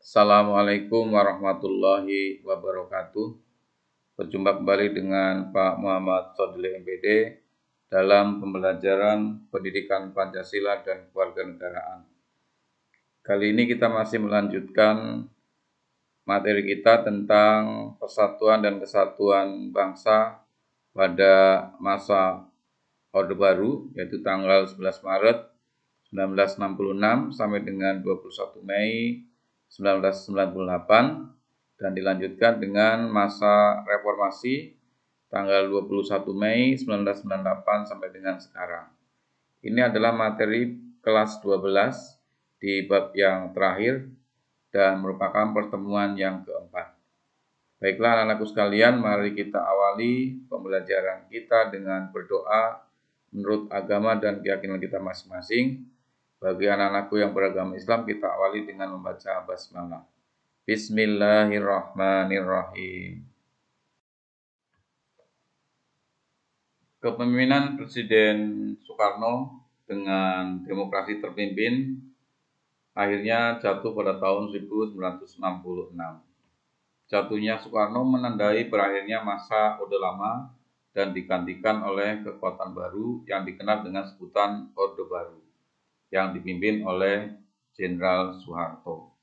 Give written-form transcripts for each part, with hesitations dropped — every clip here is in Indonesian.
Assalamualaikum warahmatullahi wabarakatuh. Berjumpa kembali dengan Pak Muhammad Sodli MPD dalam pembelajaran pendidikan Pancasila dan Kewarganegaraan. Kali ini kita masih melanjutkan materi kita tentang persatuan dan kesatuan bangsa pada masa Orde Baru, yaitu tanggal 11 Maret 1966 sampai dengan 21 Mei 1998 dan dilanjutkan dengan masa reformasi tanggal 21 Mei 1998 sampai dengan sekarang. Ini adalah materi kelas 12 di bab yang terakhir dan merupakan pertemuan yang keempat. Baiklah anak-anakku sekalian, mari kita awali pembelajaran kita dengan berdoa menurut agama dan keyakinan kita masing-masing. Bagi anak-anakku yang beragama Islam, kita awali dengan membaca basmalah. Bismillahirrahmanirrahim. Kepemimpinan Presiden Soekarno dengan demokrasi terpimpin akhirnya jatuh pada tahun 1966. Jatuhnya Soekarno menandai berakhirnya masa Orde Lama dan digantikan oleh kekuatan baru yang dikenal dengan sebutan Orde Baru yang dipimpin oleh Jenderal Soeharto.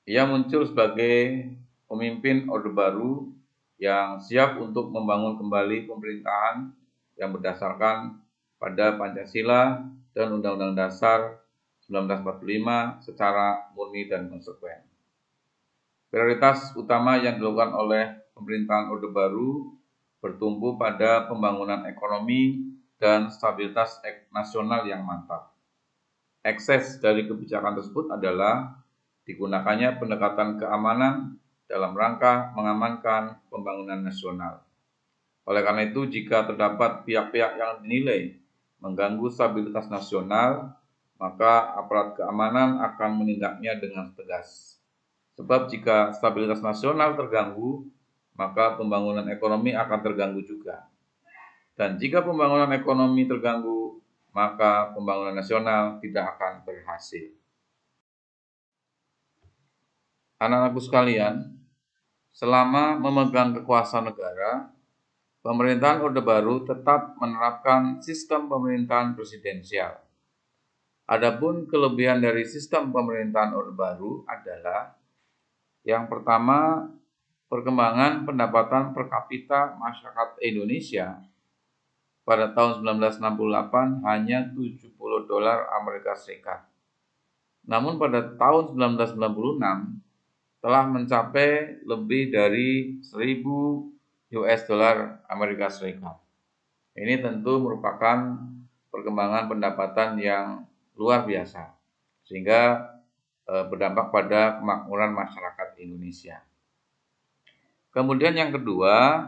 Ia muncul sebagai pemimpin Orde Baru yang siap untuk membangun kembali pemerintahan yang berdasarkan pada Pancasila dan Undang-Undang Dasar 1945 secara murni dan konsekuen. Prioritas utama yang dilakukan oleh pemerintahan Orde Baru bertumpu pada pembangunan ekonomi dan stabilitas nasional yang mantap. Ekses dari kebijakan tersebut adalah digunakannya pendekatan keamanan dalam rangka mengamankan pembangunan nasional. Oleh karena itu, jika terdapat pihak-pihak yang dinilai mengganggu stabilitas nasional, maka aparat keamanan akan menindaknya dengan tegas. Sebab jika stabilitas nasional terganggu, maka pembangunan ekonomi akan terganggu juga. Dan jika pembangunan ekonomi terganggu, maka pembangunan nasional tidak akan berhasil. Anak-anakku sekalian, selama memegang kekuasaan negara, pemerintahan Orde Baru tetap menerapkan sistem pemerintahan presidensial. Adapun kelebihan dari sistem pemerintahan Orde Baru adalah yang pertama, perkembangan pendapatan per kapita masyarakat Indonesia pada tahun 1968 hanya $70 Amerika Serikat. Namun pada tahun 1996 telah mencapai lebih dari 1.000 US dollar Amerika Serikat. Ini tentu merupakan perkembangan pendapatan yang luar biasa, sehingga berdampak pada kemakmuran masyarakat Indonesia. Kemudian yang kedua,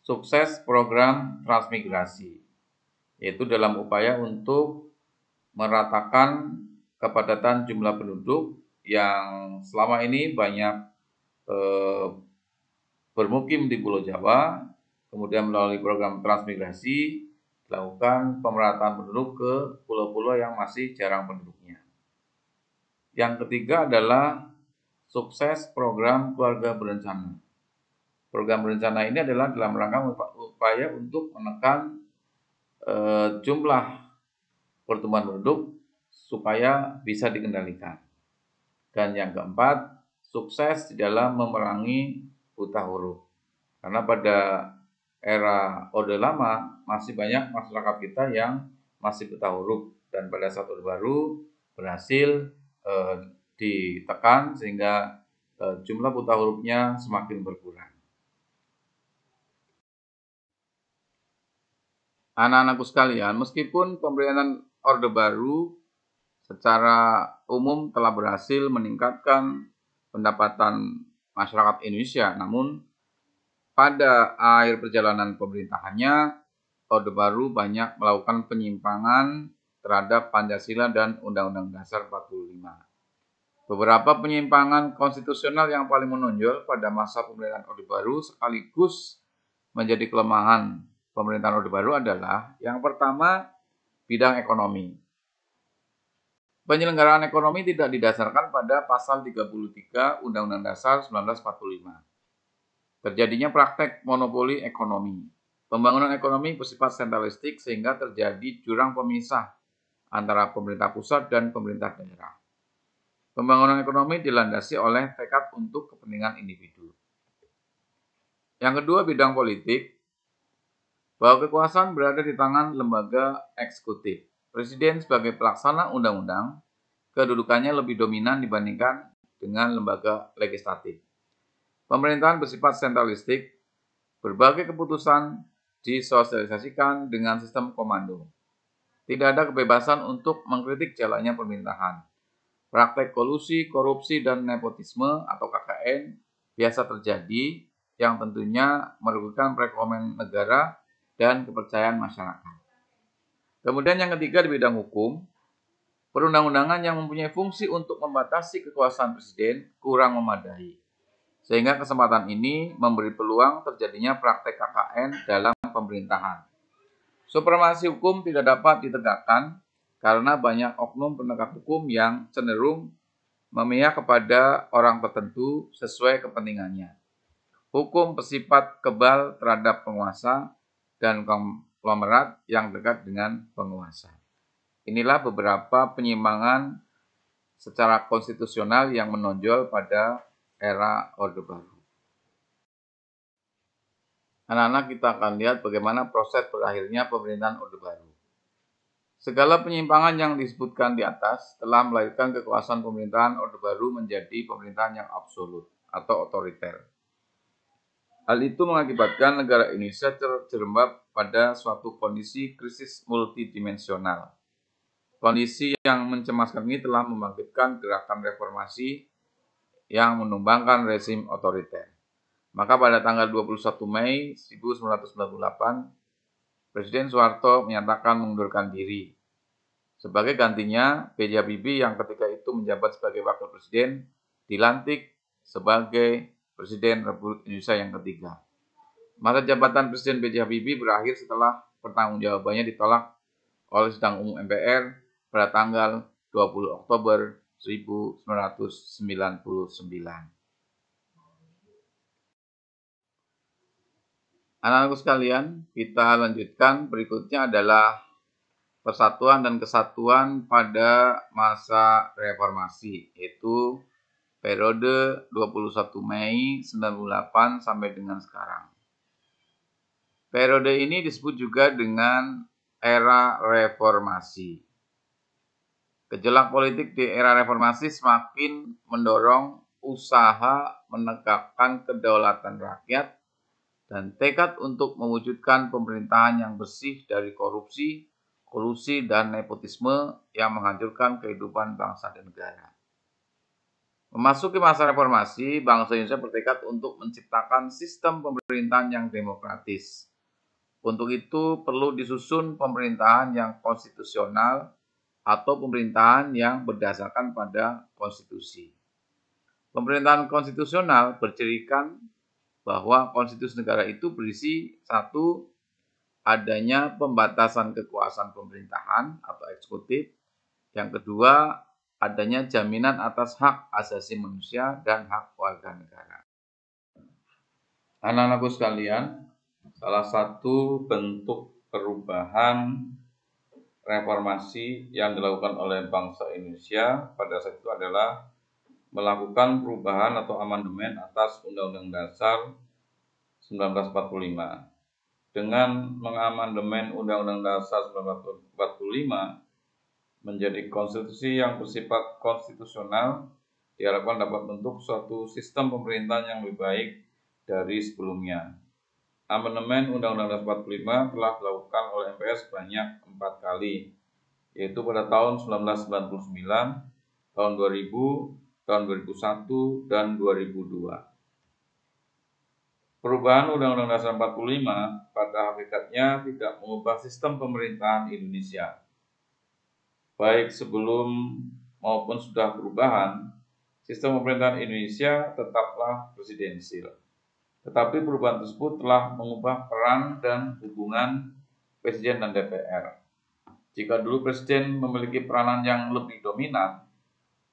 sukses program transmigrasi, yaitu dalam upaya untuk meratakan kepadatan jumlah penduduk yang selama ini banyak bermukim di Pulau Jawa, kemudian melalui program transmigrasi dilakukan pemerataan penduduk ke pulau-pulau yang masih jarang penduduknya. Yang ketiga adalah sukses program keluarga berencana. Program berencana ini adalah dalam rangka upaya untuk menekan jumlah pertumbuhan penduduk supaya bisa dikendalikan. Dan yang keempat, sukses di dalam memerangi buta huruf. Karena pada era Orde Lama masih banyak masyarakat kita yang masih buta huruf, dan pada saat Orde Baru berhasil ditekan sehingga jumlah buta hurufnya semakin berkurang. Anak-anakku sekalian, meskipun pemerintahan Orde Baru secara umum telah berhasil meningkatkan pendapatan masyarakat Indonesia, namun pada akhir perjalanan pemerintahannya, Orde Baru banyak melakukan penyimpangan terhadap Pancasila dan Undang-Undang Dasar 45. Beberapa penyimpangan konstitusional yang paling menonjol pada masa pemerintahan Orde Baru sekaligus menjadi kelemahan pemerintahan Orde Baru adalah yang pertama, bidang ekonomi. Penyelenggaraan ekonomi tidak didasarkan pada pasal 33 Undang-Undang Dasar 1945. Terjadinya praktek monopoli ekonomi. Pembangunan ekonomi bersifat sentralistik sehingga terjadi jurang pemisah antara pemerintah pusat dan pemerintah daerah. Pembangunan ekonomi dilandasi oleh tekad untuk kepentingan individu. Yang kedua, bidang politik, bahwa kekuasaan berada di tangan lembaga eksekutif. Presiden sebagai pelaksana undang-undang, kedudukannya lebih dominan dibandingkan dengan lembaga legislatif. Pemerintahan bersifat sentralistik, berbagai keputusan disosialisasikan dengan sistem komando. Tidak ada kebebasan untuk mengkritik jalannya pemerintahan. Praktek kolusi, korupsi, dan nepotisme atau KKN biasa terjadi yang tentunya merugikan perekonomian negara dan kepercayaan masyarakat. Kemudian yang ketiga di bidang hukum, perundang-undangan yang mempunyai fungsi untuk membatasi kekuasaan presiden kurang memadai. Sehingga kesempatan ini memberi peluang terjadinya praktek KKN dalam pemerintahan. Supremasi hukum tidak dapat ditegakkan karena banyak oknum penegak hukum yang cenderung memihak kepada orang tertentu sesuai kepentingannya. Hukum bersifat kebal terhadap penguasa dan konglomerat yang dekat dengan penguasa. Inilah beberapa penyimpangan secara konstitusional yang menonjol pada era Orde Baru. Anak-anak, kita akan lihat bagaimana proses berakhirnya pemerintahan Orde Baru. Segala penyimpangan yang disebutkan di atas telah melahirkan kekuasaan pemerintahan Orde Baru menjadi pemerintahan yang absolut atau otoriter. Hal itu mengakibatkan negara Indonesia terjerembab pada suatu kondisi krisis multidimensional. Kondisi yang mencemaskan ini telah membangkitkan gerakan reformasi yang menumbangkan rezim otoriter. Maka pada tanggal 21 Mei 1998, Presiden Soeharto menyatakan mengundurkan diri. Sebagai gantinya, B.J. Habibie yang ketika itu menjabat sebagai Wakil Presiden, dilantik sebagai Presiden Republik Indonesia yang ketiga. Masa jabatan Presiden B.J. Habibie berakhir setelah pertanggungjawabannya ditolak oleh Sidang Umum MPR pada tanggal 20 Oktober 1999. Anak-anakku sekalian, kita lanjutkan. Berikutnya adalah persatuan dan kesatuan pada masa reformasi, yaitu periode 21 Mei 98 sampai dengan sekarang. Periode ini disebut juga dengan era reformasi. Gejolak politik di era reformasi semakin mendorong usaha menegakkan kedaulatan rakyat dan tekad untuk mewujudkan pemerintahan yang bersih dari korupsi, kolusi, dan nepotisme yang menghancurkan kehidupan bangsa dan negara. Memasuki masa reformasi, bangsa Indonesia bertekad untuk menciptakan sistem pemerintahan yang demokratis. Untuk itu perlu disusun pemerintahan yang konstitusional atau pemerintahan yang berdasarkan pada konstitusi. Pemerintahan konstitusional bercirikan bahwa konstitusi negara itu berisi satu, adanya pembatasan kekuasaan pemerintahan atau eksekutif. Yang kedua, adanya jaminan atas hak asasi manusia dan hak warga negara. Anak-anakku sekalian, salah satu bentuk perubahan reformasi yang dilakukan oleh bangsa Indonesia pada saat itu adalah melakukan perubahan atau amandemen atas Undang-Undang Dasar 1945. Dengan mengamandemen Undang-Undang Dasar 1945 menjadi konstitusi yang bersifat konstitusional, diharapkan dapat membentuk suatu sistem pemerintahan yang lebih baik dari sebelumnya. Amandemen Undang-Undang Dasar 45 telah dilakukan oleh MPR sebanyak 4 kali, yaitu pada tahun 1999, tahun 2000, tahun 2001, dan 2002. Perubahan Undang-Undang Dasar 45 pada hakikatnya tidak mengubah sistem pemerintahan Indonesia. Baik sebelum maupun sudah perubahan, sistem pemerintahan Indonesia tetaplah presidensil. Tetapi perubahan tersebut telah mengubah peran dan hubungan Presiden dan DPR. Jika dulu presiden memiliki peranan yang lebih dominan,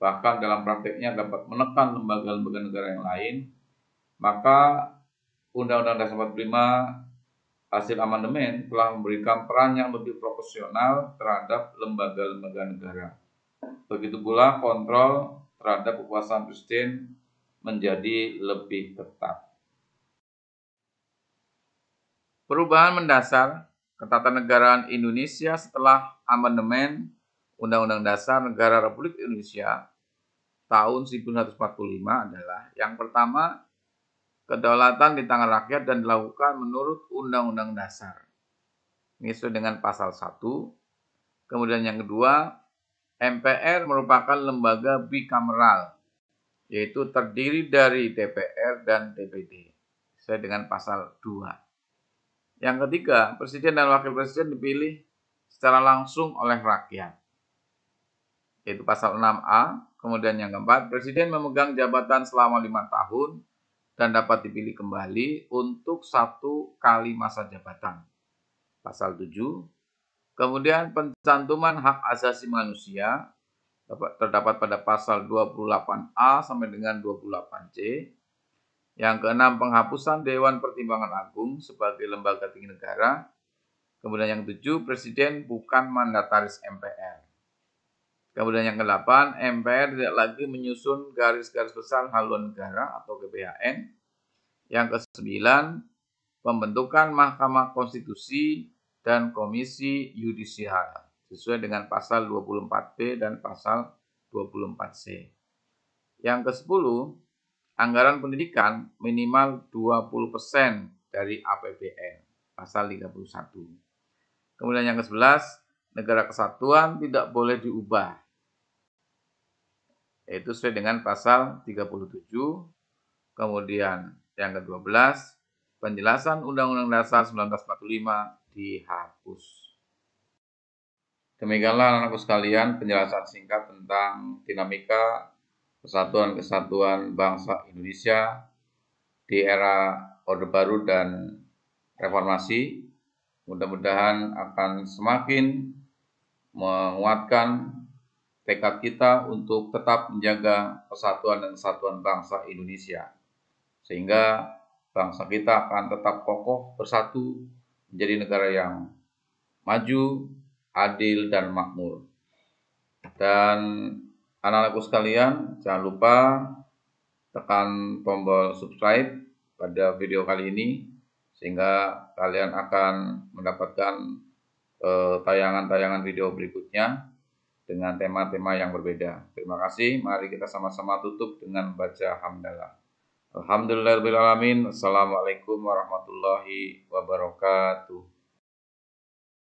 bahkan dalam prakteknya dapat menekan lembaga-lembaga negara yang lain, maka Undang-Undang Dasar 45 hasil amandemen telah memberikan peran yang lebih proporsional terhadap lembaga-lembaga negara. Begitu pula kontrol terhadap kekuasaan presiden menjadi lebih ketat. Perubahan mendasar ketatanegaraan Indonesia setelah amandemen Undang-Undang Dasar Negara Republik Indonesia tahun 1945 adalah yang pertama, kedaulatan di tangan rakyat dan dilakukan menurut Undang-Undang Dasar. Ini sesuai dengan pasal 1. Kemudian yang kedua, MPR merupakan lembaga bikameral, yaitu terdiri dari DPR dan DPD, sesuai dengan pasal 2. Yang ketiga, presiden dan wakil presiden dipilih secara langsung oleh rakyat, yaitu pasal 6A. Kemudian yang keempat, presiden memegang jabatan selama 5 tahun dan dapat dipilih kembali untuk 1 kali masa jabatan. Pasal 7. Kemudian pencantuman hak asasi manusia terdapat pada pasal 28A sampai dengan 28C. Yang keenam, penghapusan Dewan Pertimbangan Agung sebagai lembaga tinggi negara. Kemudian yang 7, presiden bukan mandataris MPR. Kemudian yang ke-8, MPR tidak lagi menyusun garis-garis besar haluan negara atau GBHN. Yang ke-9, pembentukan Mahkamah Konstitusi dan Komisi Yudisial sesuai dengan pasal 24B dan pasal 24C. Yang ke-10, anggaran pendidikan minimal 20% dari APBN, pasal 31. Kemudian yang ke-11, negara kesatuan tidak boleh diubah, yaitu sesuai dengan pasal 37. Kemudian yang ke-12, penjelasan Undang-Undang Dasar 1945 dihapus. Demikianlah anak-anakku sekalian penjelasan singkat tentang dinamika persatuan kesatuan bangsa Indonesia di era Orde Baru dan Reformasi. Mudah-mudahan akan semakin menguatkan tekad kita untuk tetap menjaga persatuan dan kesatuan bangsa Indonesia, sehingga bangsa kita akan tetap kokoh bersatu menjadi negara yang maju, adil, dan makmur. Dan anak-anakku sekalian, jangan lupa tekan tombol subscribe pada video kali ini, sehingga kalian akan mendapatkan tayangan-tayangan video berikutnya dengan tema-tema yang berbeda. Terima kasih. Mari kita sama-sama tutup dengan baca hamdalah. Alhamdulillahirabbil alamin. Assalamualaikum warahmatullahi wabarakatuh.